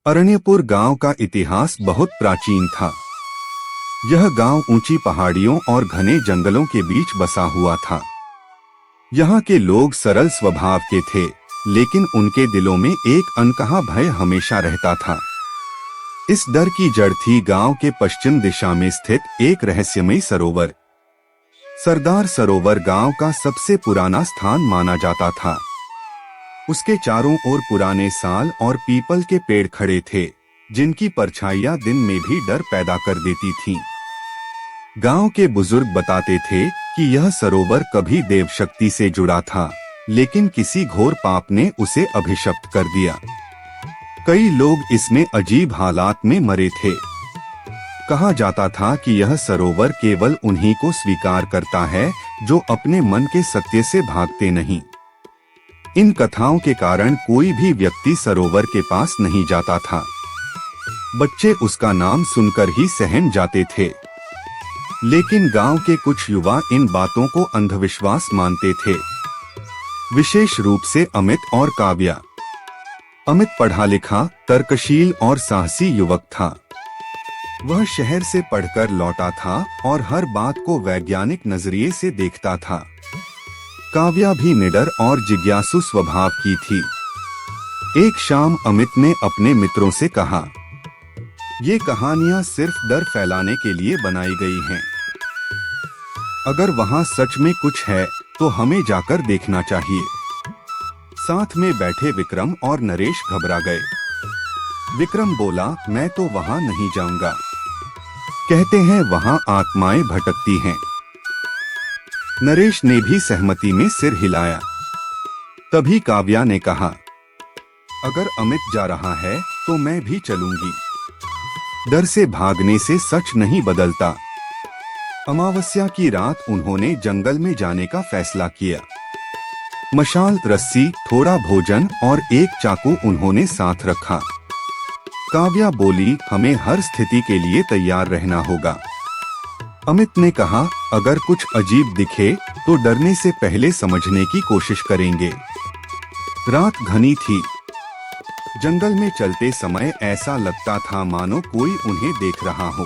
अरण्यपुर गांव का इतिहास बहुत प्राचीन था। यह गांव ऊंची पहाड़ियों और घने जंगलों के बीच बसा हुआ था। यहाँ के लोग सरल स्वभाव के थे, लेकिन उनके दिलों में एक अनकहा भय हमेशा रहता था। इस डर की जड़ थी गांव के पश्चिम दिशा में स्थित एक रहस्यमयी सरोवर। सरदार सरोवर गांव का सबसे पुराना स्थान माना जाता था। उसके चारों ओर पुराने साल और पीपल के पेड़ खड़े थे, जिनकी परछाइयां दिन में भी डर पैदा कर देती थीं। गांव के बुजुर्ग बताते थे कि यह सरोवर कभी देव शक्ति से जुड़ा था, लेकिन किसी घोर पाप ने उसे अभिशप्त कर दिया। कई लोग इसमें अजीब हालात में मरे थे। कहा जाता था कि यह सरोवर केवल उन्हीं को स्वीकार करता है जो अपने मन के सत्य से भागते नहीं। इन कथाओं के कारण कोई भी व्यक्ति सरोवर के पास नहीं जाता था। बच्चे उसका नाम सुनकर ही सहम जाते थे। लेकिन गांव के कुछ युवा इन बातों को अंधविश्वास मानते थे, विशेष रूप से अमित और काव्या। अमित पढ़ा लिखा, तर्कशील और साहसी युवक था। वह शहर से पढ़कर लौटा था और हर बात को वैज्ञानिक नजरिए से देखता था। काव्या भी निडर और जिज्ञासु स्वभाव की थी। एक शाम अमित ने अपने मित्रों से कहा, ये कहानियां सिर्फ डर फैलाने के लिए बनाई गई हैं। अगर वहां सच में कुछ है तो हमें जाकर देखना चाहिए। साथ में बैठे विक्रम और नरेश घबरा गए। विक्रम बोला, मैं तो वहां नहीं जाऊंगा। कहते हैं वहां आत्माएं भटकती हैं। नरेश ने भी सहमति में सिर हिलाया। तभी काव्या ने कहा, अगर अमित जा रहा है तो मैं भी चलूंगी। डर से भागने से सच नहीं बदलता। अमावस्या की रात उन्होंने जंगल में जाने का फैसला किया। मशाल, रस्सी, थोड़ा भोजन और एक चाकू उन्होंने साथ रखा। काव्या बोली, हमें हर स्थिति के लिए तैयार रहना होगा। अमित ने कहा, अगर कुछ अजीब दिखे तो डरने से पहले समझने की कोशिश करेंगे। रात घनी थी। जंगल में चलते समय ऐसा लगता था मानो कोई उन्हें देख रहा हो।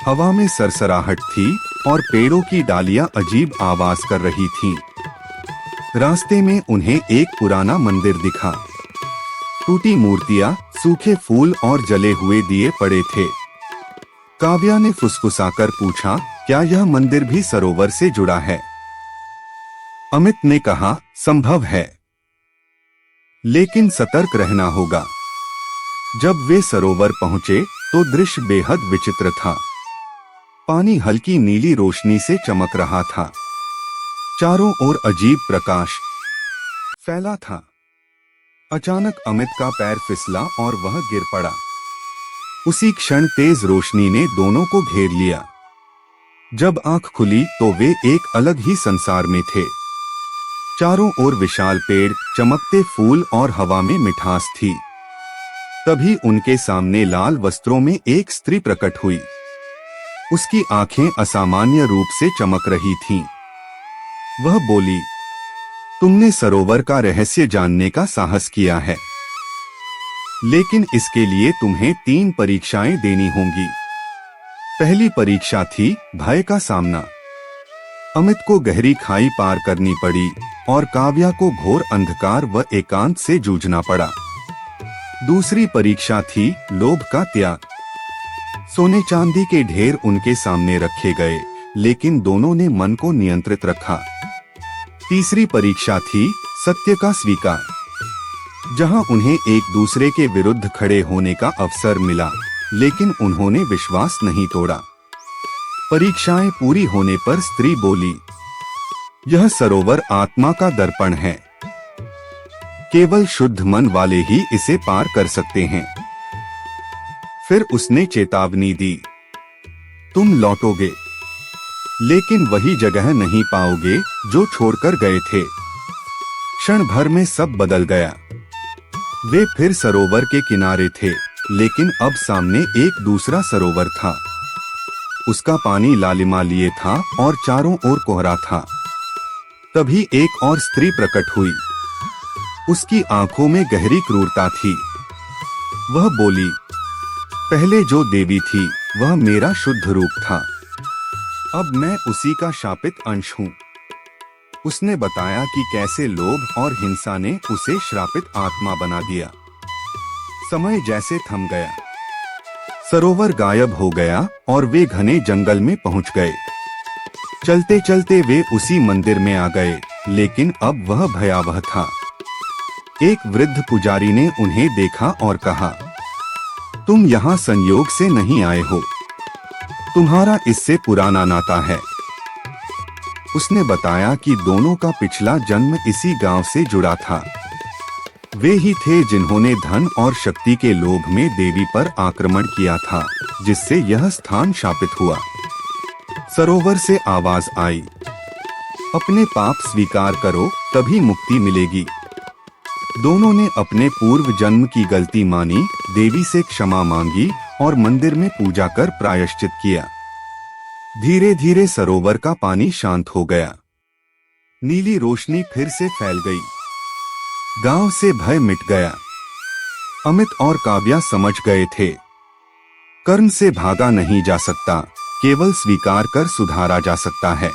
हवा में सरसराहट थी और पेड़ों की डालियां अजीब आवाज कर रही थीं। रास्ते में उन्हें एक पुराना मंदिर दिखा। टूटी मूर्तियां, सूखे फूल और जले हुए दिए पड़े थे। काव्या ने फुसफुसाकर पूछा, क्या यह मंदिर भी सरोवर से जुड़ा है? अमित ने कहा, संभव है, लेकिन सतर्क रहना होगा। जब वे सरोवर पहुंचे तो दृश्य बेहद विचित्र था। पानी हल्की नीली रोशनी से चमक रहा था। चारों ओर अजीब प्रकाश फैला था। अचानक अमित का पैर फिसला और वह गिर पड़ा। उसी क्षण तेज रोशनी ने दोनों को घेर लिया। जब आंख खुली तो वे एक अलग ही संसार में थे। चारों ओर विशाल पेड़, चमकते फूल और हवा में मिठास थी। तभी उनके सामने लाल वस्त्रों में एक स्त्री प्रकट हुई। उसकी आंखें असामान्य रूप से चमक रही थीं। वह बोली, तुमने सरोवर का रहस्य जानने का साहस किया है, लेकिन इसके लिए तुम्हें 3 परीक्षाएं देनी होंगी। पहली परीक्षा थी भय का सामना। अमित को गहरी खाई पार करनी पड़ी और काव्या को घोर अंधकार व एकांत से जूझना पड़ा। दूसरी परीक्षा थी लोभ का त्याग। सोने चांदी के ढेर उनके सामने रखे गए, लेकिन दोनों ने मन को नियंत्रित रखा। तीसरी परीक्षा थी सत्य का स्वीकार, जहां उन्हें एक दूसरे के विरुद्ध खड़े होने का अवसर मिला, लेकिन उन्होंने विश्वास नहीं तोड़ा। परीक्षाएं पूरी होने पर स्त्री बोली, यह सरोवर आत्मा का दर्पण है। केवल शुद्ध मन वाले ही इसे पार कर सकते हैं। फिर उसने चेतावनी दी, तुम लौटोगे, लेकिन वही जगह नहीं पाओगे जो छोड़कर गए थे। क्षण भर में सब बदल गया। वे फिर सरोवर के किनारे थे, लेकिन अब सामने एक दूसरा सरोवर था। उसका पानी लालिमा लिए था और चारों ओर कोहरा था। तभी एक और स्त्री प्रकट हुई। उसकी आंखों में गहरी क्रूरता थी। वह बोली, पहले जो देवी थी वह मेरा शुद्ध रूप था, अब मैं उसी का शापित अंश हूँ। उसने बताया कि कैसे लोभ और हिंसा ने उसे श्रापित आत्मा बना दिया। समय जैसे थम गया, सरोवर गायब हो गया और वे घने जंगल में पहुंच गए। चलते चलते वे उसी मंदिर में आ गए, लेकिन अब वह भयावह था। एक वृद्ध पुजारी ने उन्हें देखा और कहा, तुम यहाँ संयोग से नहीं आए हो, तुम्हारा इससे पुराना नाता है। उसने बताया कि दोनों का पिछला जन्म इसी गांव से जुड़ा था। वे ही थे जिन्होंने धन और शक्ति के लोभ में देवी पर आक्रमण किया था, जिससे यह स्थान शापित हुआ। सरोवर से आवाज आई, अपने पाप स्वीकार करो, तभी मुक्ति मिलेगी। दोनों ने अपने पूर्व जन्म की गलती मानी, देवी से क्षमा मांगी और मंदिर में पूजा कर प्रायश्चित किया। धीरे धीरे सरोवर का पानी शांत हो गया। नीली रोशनी फिर से फैल गई। गांव से भय मिट गया। अमित और काव्या समझ गए थे, कर्म से भागा नहीं जा सकता, केवल स्वीकार कर सुधारा जा सकता है।